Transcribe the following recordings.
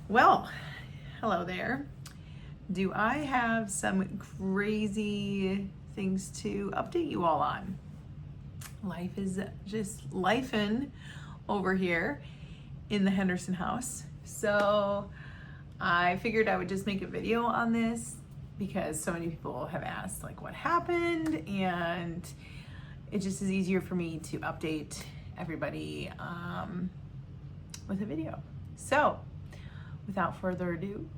Well, hello there. Do I have some crazy things to update you all on? Life is just lifing over here in the Henderson house. So I figured I would just make a video on this because so many people have asked like what happened, and it just is easier for me to update everybody with a video. So without further ado,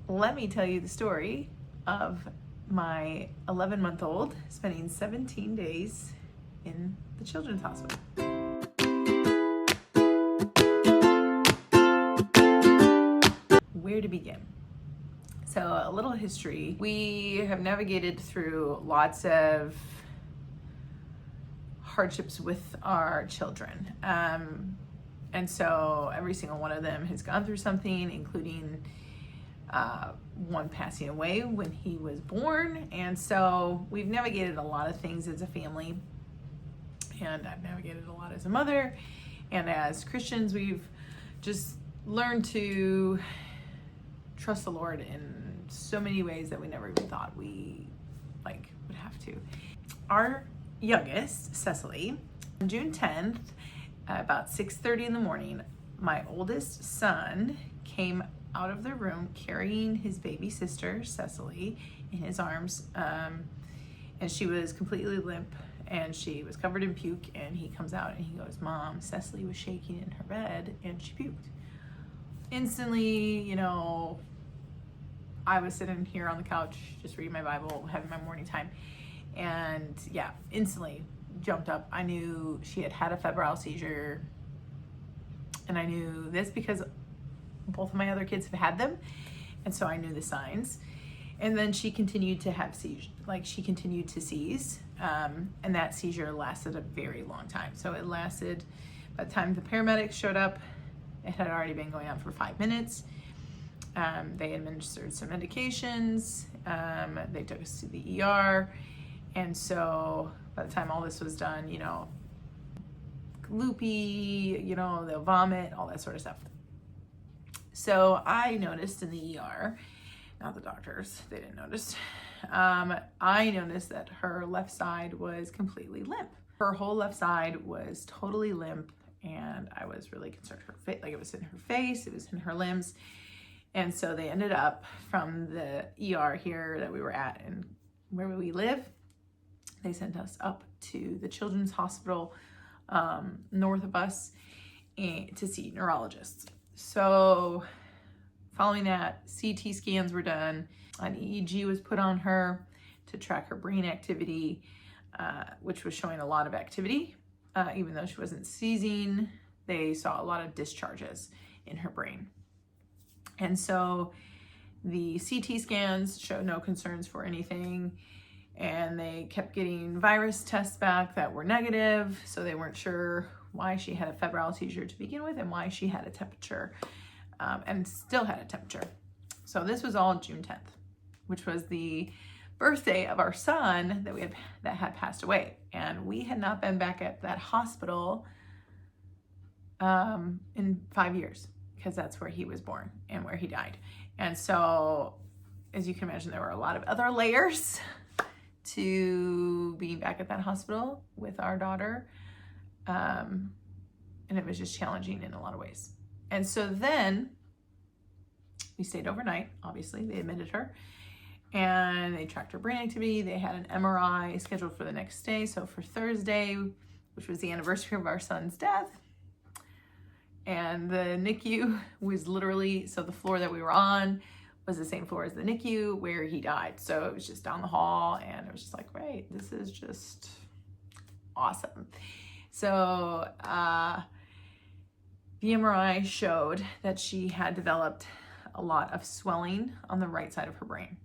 let me tell you the story of my 11-month-old spending 17 days in the children's hospital. Where to begin? So a little history. We have navigated through lots of hardships with our children. And so every single one of them has gone through something, including one passing away when he was born. And so we've navigated a lot of things as a family, and I've navigated a lot as a mother. And as Christians, we've just learned to trust the Lord in so many ways that we never even thought we would have to. Our youngest, Cecily, on June 10th, about 6:30 in the morning, my oldest son came out of the room carrying his baby sister, Cecily, in his arms. And she was completely limp and she was covered in puke. And he comes out and he goes, "Mom, Cecily was shaking in her bed and she puked." Instantly, I was sitting here on the couch just reading my Bible, having my morning time. And yeah, instantly jumped up. I knew she had had a febrile seizure, and I knew this because both of my other kids have had them, and so I knew the signs. And then she continued to have seizures, she continued to seize, and that seizure lasted a very long time. So it lasted, by the time the paramedics showed up, it had already been going on for 5 minutes. They administered some medications. They took us to the ER. And so by the time all this was done, loopy, they'll vomit, all that sort of stuff. So I noticed in the ER, not the doctors, they didn't notice. I noticed that her left side was completely limp. Her whole left side was totally limp, and I was really concerned. It was in her face, it was in her limbs. And so they ended up, from the ER here that we were at and where we live, they sent us up to the children's hospital north of us to see neurologists. So following that, CT scans were done. An EEG was put on her to track her brain activity, which was showing a lot of activity. Even though she wasn't seizing, they saw a lot of discharges in her brain. And so the CT scans showed no concerns for anything, and they kept getting virus tests back that were negative, so they weren't sure why she had a febrile seizure to begin with and why she had a temperature, and still had a temperature. So this was all June 10th, which was the birthday of our son that had passed away. And we had not been back at that hospital in 5 years, because that's where he was born and where he died. And so, as you can imagine, there were a lot of other layers to being back at that hospital with our daughter. And it was just challenging in a lot of ways. And so then we stayed overnight. Obviously, they admitted her and they tracked her brain activity. They had an MRI scheduled for the next day. So for Thursday, which was the anniversary of our son's death, and the NICU was literally, so the floor that we were on was the same floor as the NICU where he died. So it was just down the hall, and it was just like, right, this is just awesome. So the MRI showed that she had developed a lot of swelling on the right side of her brain.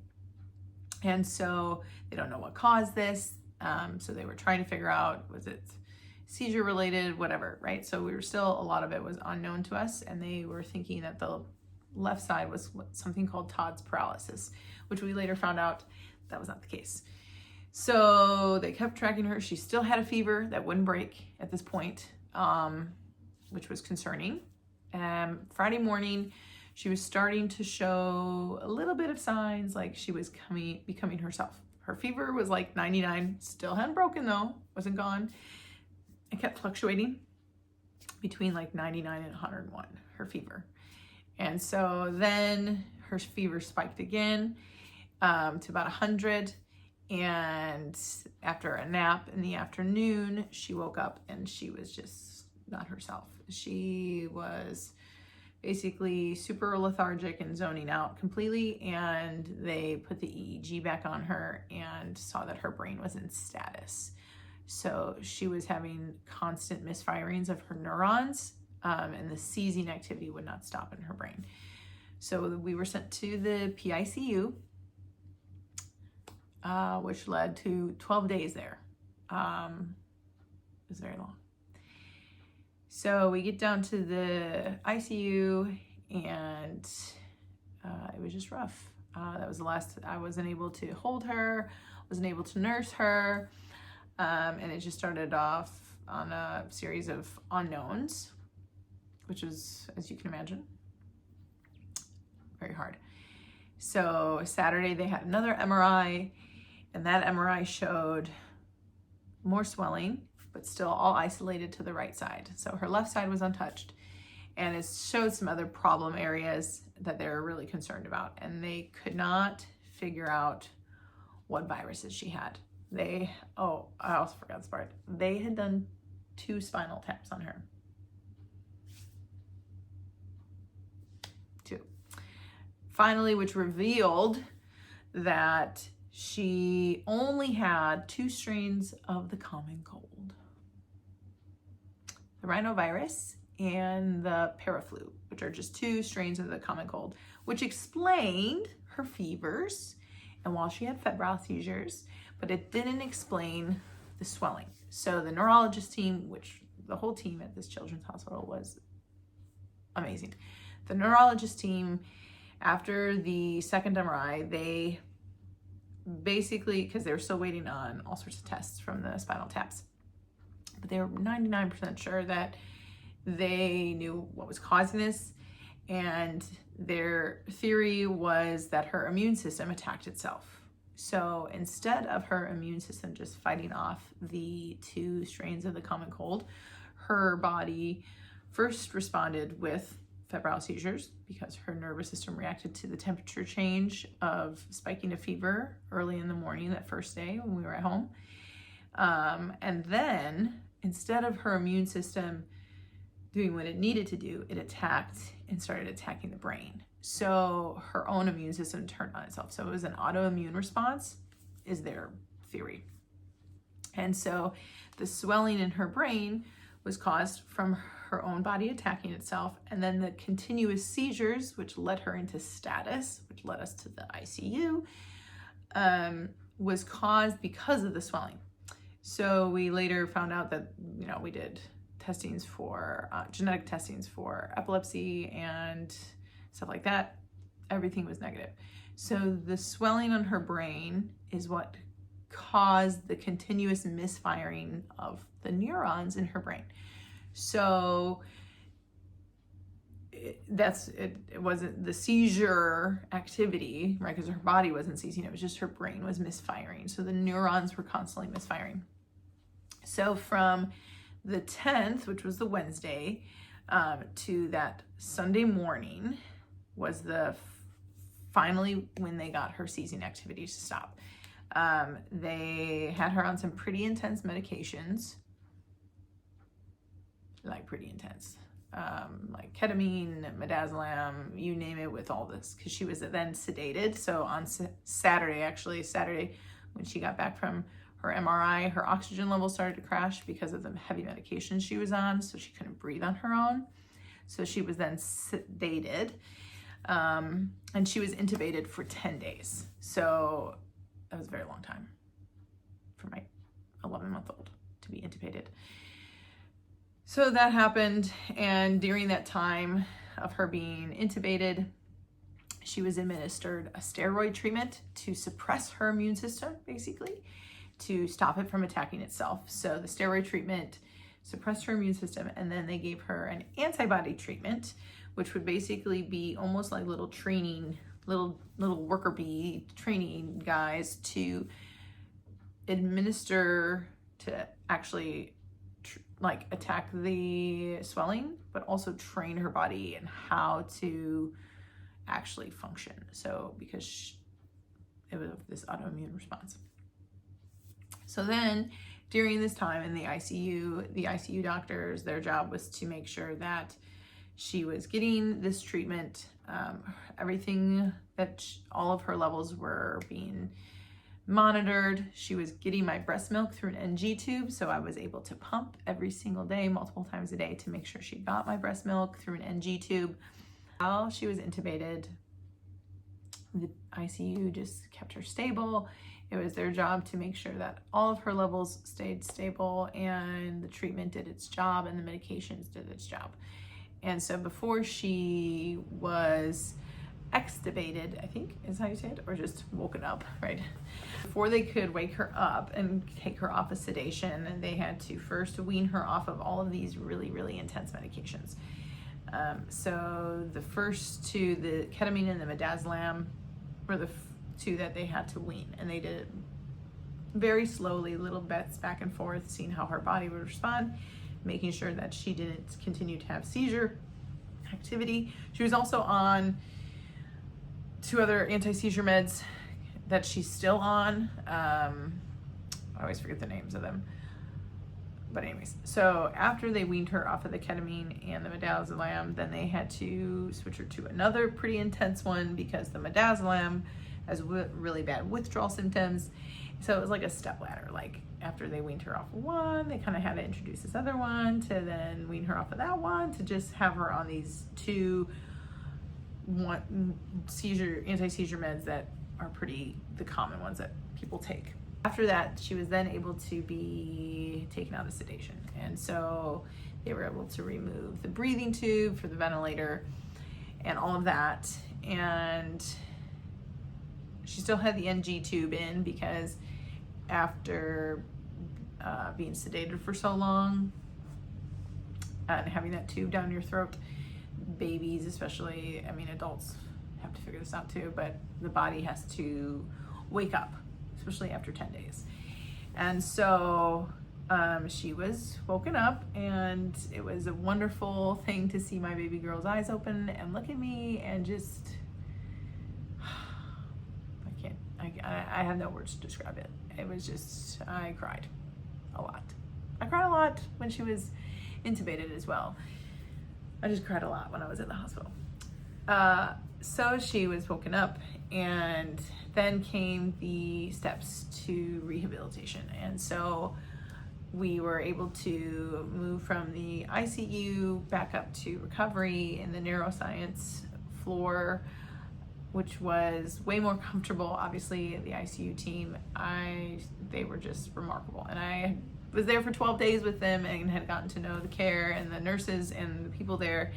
And so they don't know what caused this. So they were trying to figure out, was it seizure related, whatever, right? So we were still, a lot of it was unknown to us, and they were thinking that the left side was something called Todd's paralysis, which we later found out that was not the case. So they kept tracking her. She still had a fever that wouldn't break at this point, which was concerning. Friday morning, she was starting to show a little bit of signs like she was becoming herself. Her fever was like 99, still hadn't broken though, wasn't gone. It kept fluctuating between like 99 and 101, her fever. And so then her fever spiked again to about 100. And after a nap in the afternoon, she woke up and she was just not herself. She was basically super lethargic and zoning out completely. And they put the EEG back on her and saw that her brain was in status. So she was having constant misfirings of her neurons, and the seizing activity would not stop in her brain. So we were sent to the PICU, which led to 12 days there. It was very long. So we get down to the ICU, and it was just rough. That was the last. I wasn't able to hold her, wasn't able to nurse her. And it just started off on a series of unknowns, which was, as you can imagine, very hard. So Saturday they had another MRI, and that MRI showed more swelling, but still all isolated to the right side. So her left side was untouched, and it showed some other problem areas that they were really concerned about, and they could not figure out what viruses she had. I also forgot this part. They had done 2 spinal taps on her. 2. Finally, which revealed that she only had 2 strains of the common cold. The rhinovirus and the paraflu, which are just 2 strains of the common cold, which explained her fevers and while she had febrile seizures, but it didn't explain the swelling. So the neurologist team, which the whole team at this children's hospital was amazing. The neurologist team, after the second MRI, they basically, because they were still waiting on all sorts of tests from the spinal taps, but they were 99% sure that they knew what was causing this. And their theory was that her immune system attacked itself. So instead of her immune system just fighting off the 2 strains of the common cold, her body first responded with febrile seizures because her nervous system reacted to the temperature change of spiking a fever early in the morning that first day when we were at home. And then instead of her immune system doing what it needed to do, it attacked and started attacking the brain. So her own immune system turned on itself. So it was an autoimmune response, is their theory. And so the swelling in her brain was caused from her own body attacking itself. And then the continuous seizures, which led her into status, which led us to the ICU, was caused because of the swelling. So we later found out that, we did testings for, genetic testings for epilepsy and stuff like that. Everything was negative. So the swelling on her brain is what caused the continuous misfiring of the neurons in her brain. So it wasn't the seizure activity, right? Because her body wasn't seizing, it was just her brain was misfiring. So the neurons were constantly misfiring. So from the 10th, which was the Wednesday, to that Sunday morning was finally when they got her seizing activity to stop. They had her on some pretty intense medications, like pretty intense, like ketamine, midazolam, you name it, with all this, because she was then sedated. So on Saturday, when she got back from her MRI, her oxygen level started to crash because of the heavy medication she was on, so she couldn't breathe on her own. So she was then sedated, and she was intubated for 10 days. So that was a very long time for my 11-month-old to be intubated. So that happened, and during that time of her being intubated, she was administered a steroid treatment to suppress her immune system, basically, to stop it from attacking itself. So the steroid treatment suppressed her immune system, and then they gave her an antibody treatment, which would basically be almost like little training, little worker bee training guys to administer, to actually like attack the swelling, but also train her body and how to actually function. So because it was this autoimmune response. So then during this time in the ICU doctors, their job was to make sure that she was getting this treatment, everything that all of her levels were being monitored. She was getting my breast milk through an NG tube, so I was able to pump every single day, multiple times a day, to make sure she got my breast milk through an NG tube. While she was intubated, the ICU just kept her stable. It was their job to make sure that all of her levels stayed stable and the treatment did its job and the medications did its job. And so before she was extubated, I think is how you say it, or just woken up, right? Before they could wake her up and take her off of sedation, they had to first wean her off of all of these really, really intense medications. So the first two, the ketamine and the midazolam, were the two that they had to wean, and they did it very slowly, little bets back and forth, seeing how her body would respond, making sure that she didn't continue to have seizure activity. She was also on 2 other anti-seizure meds that she's still on. I always forget the names of them. But anyways, so after they weaned her off of the ketamine and the midazolam, then they had to switch her to another pretty intense one because the midazolam has really bad withdrawal symptoms. So it was like a step ladder. Like after they weaned her off of one, they kind of had to introduce this other one to then wean her off of that one to just have her on these 2 anti-seizure meds that are pretty the common ones that people take. After that, she was then able to be taken out of sedation. And so they were able to remove the breathing tube for the ventilator and all of that. And she still had the NG tube in because after being sedated for so long and having that tube down your throat, babies especially, I mean adults have to figure this out too, but the body has to wake up, especially after 10 days. And so she was woken up, and it was a wonderful thing to see my baby girl's eyes open and look at me and just, I have no words to describe it. It was just, I cried a lot. I cried a lot when she was intubated as well. I just cried a lot when I was in the hospital. So she was woken up, and then came the steps to rehabilitation. And so we were able to move from the ICU back up to recovery in the neuroscience floor, which was way more comfortable. Obviously, the ICU team, they were just remarkable. And I was there for 12 days with them and had gotten to know the care and the nurses and the people there,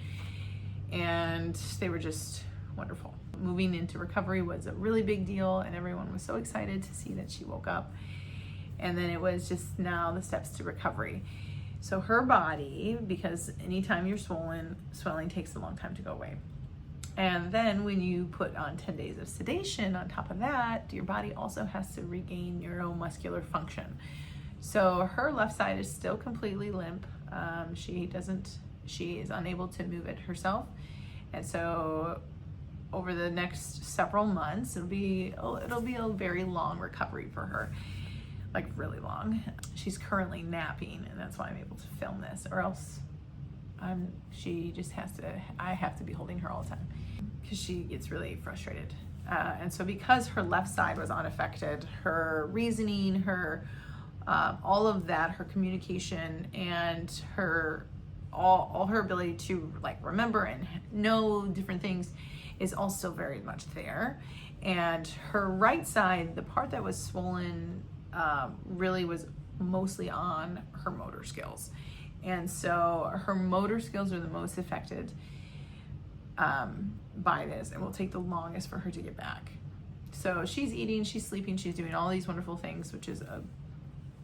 and they were just wonderful. Moving into recovery was a really big deal, and everyone was so excited to see that she woke up. And then it was just now the steps to recovery. So her body, because anytime you're swelling takes a long time to go away. And then when you put on 10 days of sedation on top of that, your body also has to regain neuromuscular function. So her left side is still completely limp. She is unable to move it herself. And so over the next several months, it'll be a very long recovery for her, like really long. She's currently napping, and that's why I'm able to film this, or else I have to be holding her all the time because she gets really frustrated. And so because her left side was unaffected, her reasoning, her all of that, her communication, and her all her ability to like remember and know different things is all still very much there. And her right side, the part that was swollen, really was mostly on her motor skills. And so her motor skills are the most affected by this, and will take the longest for her to get back. So she's eating, she's sleeping, she's doing all these wonderful things, which is a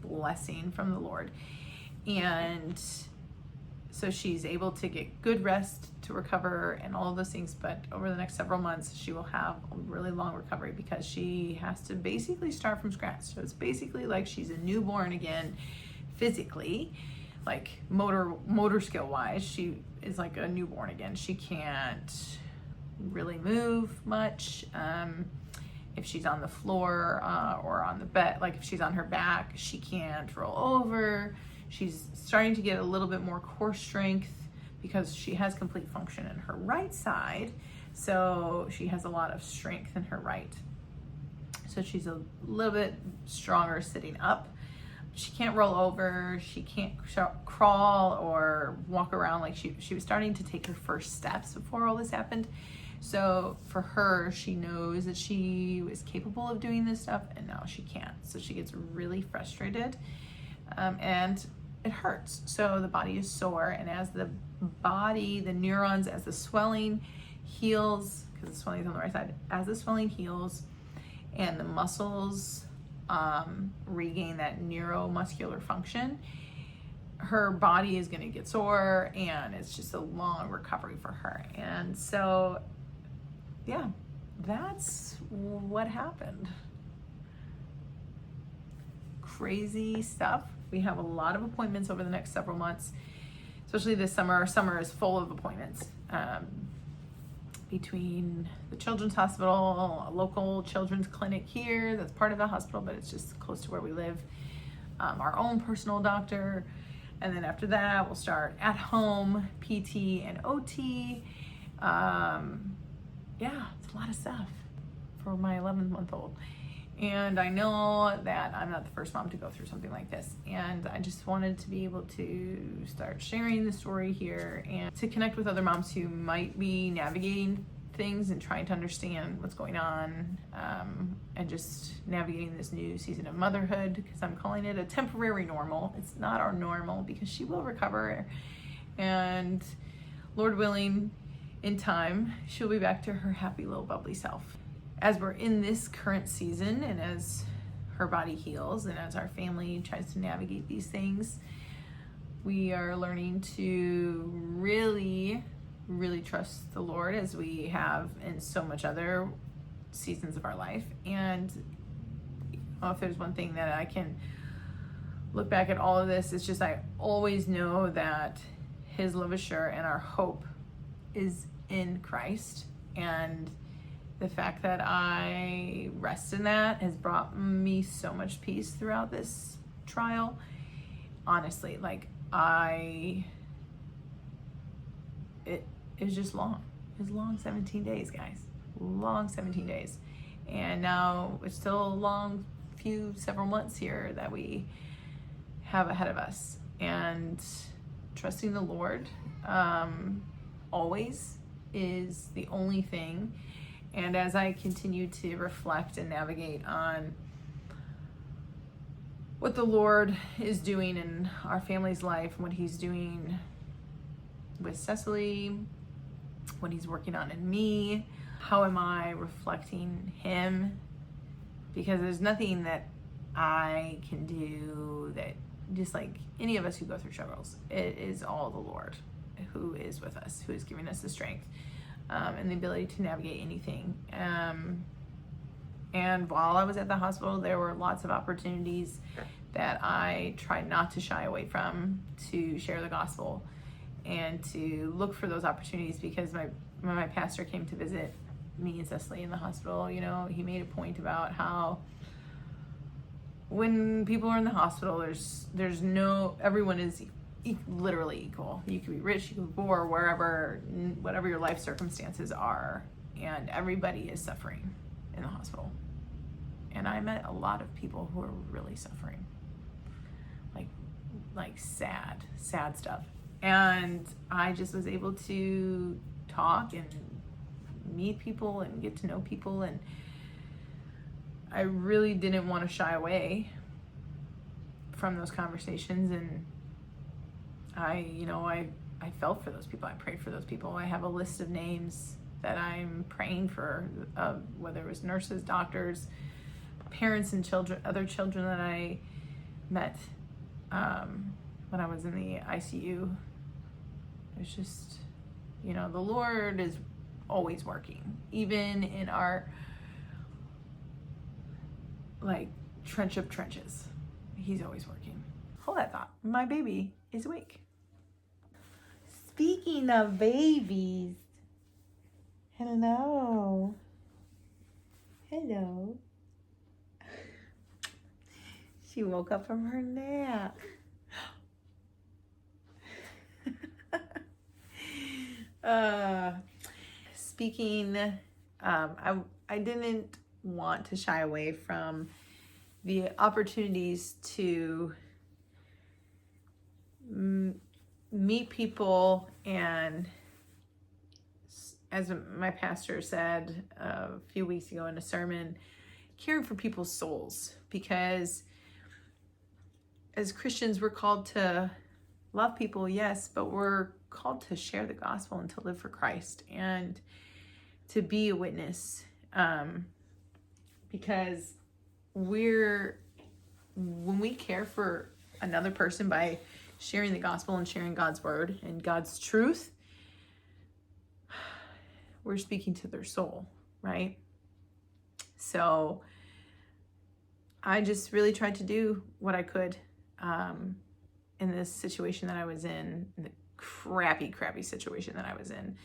blessing from the Lord. And So she's able to get good rest to recover and all of those things. But over the next several months, she will have a really long recovery because she has to basically start from scratch. So it's basically like she's a newborn again, physically, like motor skill wise. She is like a newborn again. She can't really move much. If she's on the floor or on the bed, like if she's on her back, she can't roll over. She's starting to get a little bit more core strength because she has complete function in her right side. So she has a lot of strength in her right. So she's a little bit stronger sitting up. She can't roll over. She can't crawl or walk around. Like she was starting to take her first steps before all this happened. So for her, she knows that she was capable of doing this stuff and now she can't. So she gets really frustrated. And it hurts. So the body is sore, and as the neurons, as the swelling heals, because the swelling is on the right side, as the swelling heals and the muscles regain that neuromuscular function, her body is going to get sore, and it's just a long recovery for her. And so, yeah, that's what happened. Crazy stuff. We have a lot of appointments over the next several months, especially this summer. Our summer is full of appointments between the children's hospital, a local children's clinic here that's part of the hospital, but it's just close to where we live, our own personal doctor, and then after that we'll start at home PT and OT. Yeah, it's a lot of stuff for my 11-month-old. And I know that I'm not the first mom to go through something like this. And I just wanted to be able to start sharing the story here and to connect with other moms who might be navigating things and trying to understand what's going on, and just navigating this new season of motherhood, because I'm calling it a temporary normal. It's not our normal, because she will recover, and Lord willing, in time, she'll be back to her happy little bubbly self. As we're in this current season, and as her body heals, and as our family tries to navigate these things, we are learning to really, really trust the Lord, as we have in so much other seasons of our life. And if there's one thing that I can look back at all of this, it's just I always know that His love is sure and our hope is in Christ. And the fact that I rest in that has brought me so much peace throughout this trial. Honestly, like it was just long. It was long 17 days, guys. Long 17 days. And now it's still a long several months here that we have ahead of us. And trusting the Lord always is the only thing. And as I continue to reflect and navigate on what the Lord is doing in our family's life, and what He's doing with Cecily, what He's working on in me, how am I reflecting Him? Because there's nothing that I can do that, just like any of us who go through struggles, it is all the Lord who is with us, who is giving us the strength and the ability to navigate anything. And while I was at the hospital, there were lots of opportunities that I tried not to shy away from, to share the gospel and to look for those opportunities. Because when my pastor came to visit me and Cecily in the hospital, you know, he made a point about how when people are in the hospital, there's no, everyone is literally equal. You could be rich, you could be poor, wherever, whatever your life circumstances are, and everybody is suffering in the hospital. And I met a lot of people who are really suffering, like sad stuff. And I just was able to talk and meet people and get to know people, and I really didn't want to shy away from those conversations. And I felt for those people. I prayed for those people. I have a list of names that I'm praying for, whether it was nurses, doctors, parents, and children, other children that I met when I was in the ICU It's just, you know, the Lord is always working, even in our like trench of trenches. He's always working. Hold that thought. My baby is awake. Speaking of babies, hello. Hello. She woke up from her nap. Speaking, I didn't want to shy away from the opportunities to meet people, and as my pastor said a few weeks ago in a sermon, caring for people's souls, because as Christians we're called to love people, yes, but we're called to share the gospel and to live for Christ and to be a witness, because when we care for another person by sharing the gospel and sharing God's word and God's truth, we're speaking to their soul, right? So I just really tried to do what I could in this situation that I was in the crappy situation that I was in.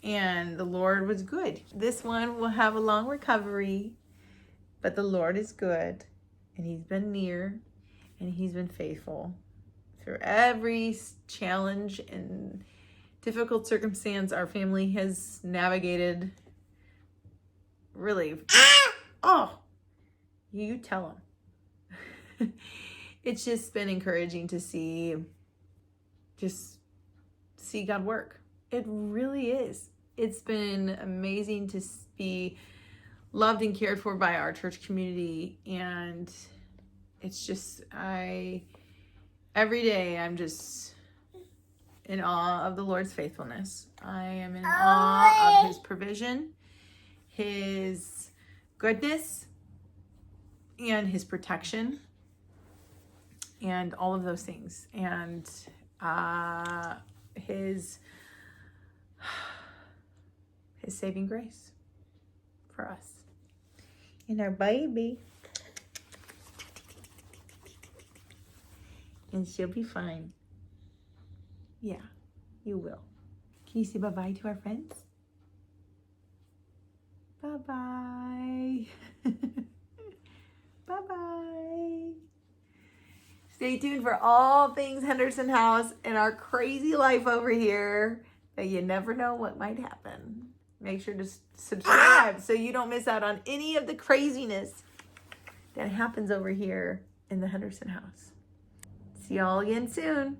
And the Lord was good. This one will have a long recovery, but the Lord is good, and he's been near, and he's been faithful through every challenge and difficult circumstance our family has navigated. Really, oh, you tell him. It's just been encouraging to see God work. It really is. It's been amazing to be loved and cared for by our church community, and it's just, every day I'm just in awe of the Lord's faithfulness. I am in awe of his provision, his goodness, and his protection, and all of those things, and his saving grace for us and our baby. And she'll be fine. Yeah, you will. Can you say bye-bye to our friends? Bye-bye. Bye-bye. Stay tuned for all things Henderson House and our crazy life over here, that you never know what might happen. Make sure to subscribe so you don't miss out on any of the craziness that happens over here in the Henderson House. See y'all again soon.